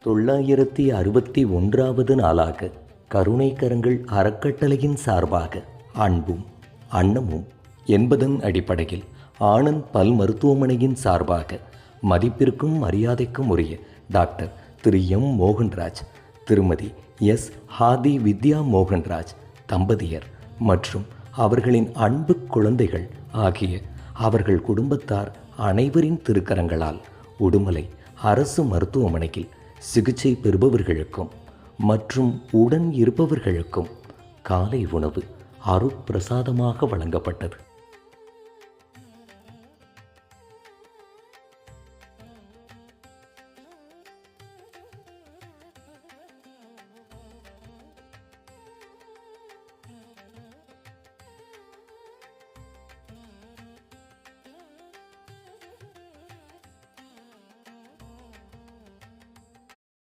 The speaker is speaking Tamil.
961வது நாளாக கருணை கரங்கள் அறக்கட்டளையின் சார்பாக அன்பும் அன்னமும் என்பதன் அடிப்படையில் ஆனந்த் பல் மருத்துவமனையின் சார்பாக மதிப்பிற்கும் மரியாதைக்கும் உரிய டாக்டர் திரு எம் மோகன்ராஜ், திருமதி எஸ் ஹாதி வித்யா மோகன்ராஜ் தம்பதியர் மற்றும் அவர்களின் அன்பு குழந்தைகள் ஆகிய அவர்கள் குடும்பத்தார் அனைவரின் திருக்கரங்களால் உடுமலை அரசு மருத்துவமனையில் சிகிச்சை பெறுபவர்களுக்கும் மற்றும் உடன் இருப்பவர்களுக்கும் காலை உணவு அருட்பிரசாதமாக வழங்கப்பட்டது.